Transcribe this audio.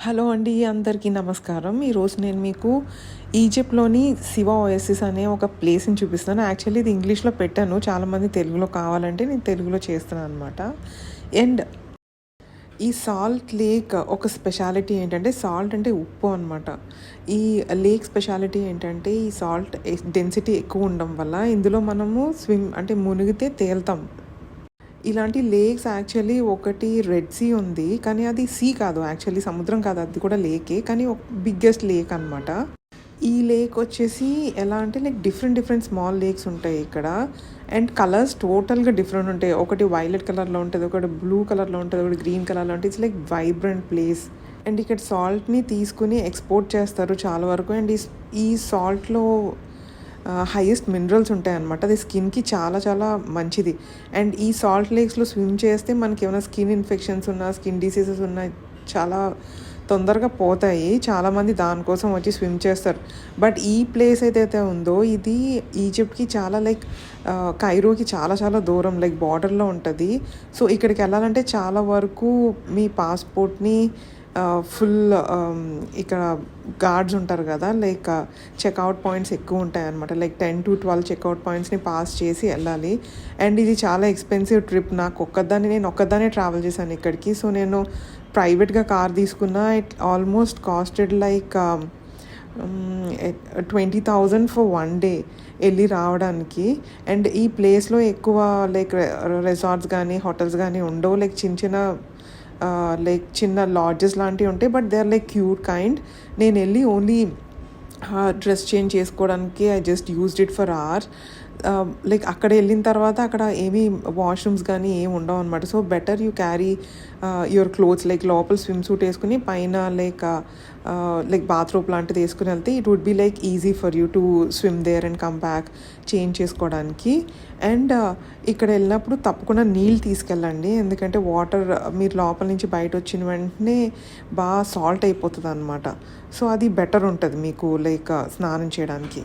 Hello అండి, అందరికీ నమస్కారం. ఈరోజు నేను మీకు ఈజిప్ట్‌లోని సివా ఒయాసిస్ అనే ఒక ప్లేస్‌ని చూపిస్తాను. యాక్చువల్లీ ఇది ఇంగ్లీష్‌లో పెట్టాను. చాలామంది తెలుగులో కావాలంటే నేను తెలుగులో చేస్తున్నాననమాట. అండ్ ఈ సాల్ట్ లేక్ ఒక స్పెషాలిటీ ఏంటంటే, సాల్ట్ అంటే ఉప్పు అనమాట. ఈ లేక్ స్పెషాలిటీ ఏంటంటే, ఈ సాల్ట్ డెన్సిటీ ఎక్కువ ఉండడం వల్ల ఇందులో మనము అంటే మునిగితే తేలుతాం. ఇలాంటి లేక్స్ యాక్చువల్లీ ఒకటి రెడ్ సీ ఉంది. కానీ అది సీ కాదు, యాక్చువల్లీ సముద్రం కాదు, అది కూడా లేకే. కానీ బిగ్గెస్ట్ లేక్ అనమాట. ఈ లేక్ వచ్చేసి ఎలా అంటే లైక్ డిఫరెంట్ స్మాల్ లేక్స్ ఉంటాయి ఇక్కడ. అండ్ కలర్స్ టోటల్గా డిఫరెంట్ ఉంటాయి. ఒకటి వైలెట్ కలర్లో ఉంటుంది, ఒకటి బ్లూ కలర్లో ఉంటుంది, ఒకటి గ్రీన్ కలర్లో ఉంటుంది. It's like vibrant place. And ఇక్కడ సాల్ట్ని తీసుకుని ఎక్స్పోర్ట్ చేస్తారు చాలా వరకు. అండ్ ఈ సాల్ట్లో హైయెస్ట్ మినరల్స్ ఉంటాయన్నమాట. అది స్కిన్కి చాలా చాలా మంచిది. అండ్ ఈ సాల్ట్ లేక్స్లో స్విమ్ చేస్తే మనకి ఏమైనా స్కిన్ ఇన్ఫెక్షన్స్ ఉన్నా, స్కిన్ డిసీజెస్ ఉన్నా చాలా తొందరగా పోతాయి. చాలామంది దానికోసం వచ్చి స్విమ్ చేస్తారు. బట్ ఈ ప్లేస్ ఏదైతే ఉందో ఇది ఈజిప్ట్కి చాలా లైక్ కైరోకి చాలా చాలా దూరం, లైక్ బార్డర్లో ఉంటుంది. సో ఇక్కడికి వెళ్ళాలంటే చాలా వరకు మీ పాస్పోర్ట్ని ఫుల్ ఇక్కడ గార్డ్స్ ఉంటారు కదా, లైక్ చెక్అవుట్ పాయింట్స్ ఎక్కువ ఉంటాయి అనమాట. లైక్ 10 to 12 చెక్అవుట్ పాయింట్స్ని పాస్ చేసి వెళ్ళాలి. అండ్ ఇది చాలా ఎక్స్పెన్సివ్ ట్రిప్. నేను ఒక్కదానే ట్రావెల్ చేశాను ఇక్కడికి. సో నేను ప్రైవేట్గా కార్ తీసుకున్నా. It almost costed like 20,000 for 1 day వెళ్ళి రావడానికి. అండ్ ఈ ప్లేస్లో ఎక్కువ లైక్ రిసార్ట్స్ కానీ హోటల్స్ కానీ ఉండవు. లైక్ చిన్న లాడ్జెస్ లాంటివి ఉంటాయి. But they are like cute kind. నేను వెళ్ళి ఓన్లీ డ్రెస్ చేంజ్ చేసుకోవడానికి I just used it for hour. Like అక్కడ వెళ్ళిన తర్వాత అక్కడ ఏమీ వాష్రూమ్స్ కానీ ఏమి ఉండవు అనమాట. So better you carry your clothes, like లోపల స్విమ్ సూట్ వేసుకుని పైన లైక్ బాత్రూమ్ లాంటిది వేసుకుని వెళ్తే it would be like easy for you to swim there and come back change చేసుకోవడానికి. అండ్ ఇక్కడ వెళ్ళినప్పుడు తప్పకుండా నీళ్ళు తీసుకెళ్ళండి, ఎందుకంటే వాటర్ మీరు లోపల నుంచి బయట వచ్చిన వెంటనే బాగా సాల్ట్ అయిపోతుంది అనమాట. సో అది బెటర్ ఉంటుంది మీకు లైక్ స్నానం చేయడానికి.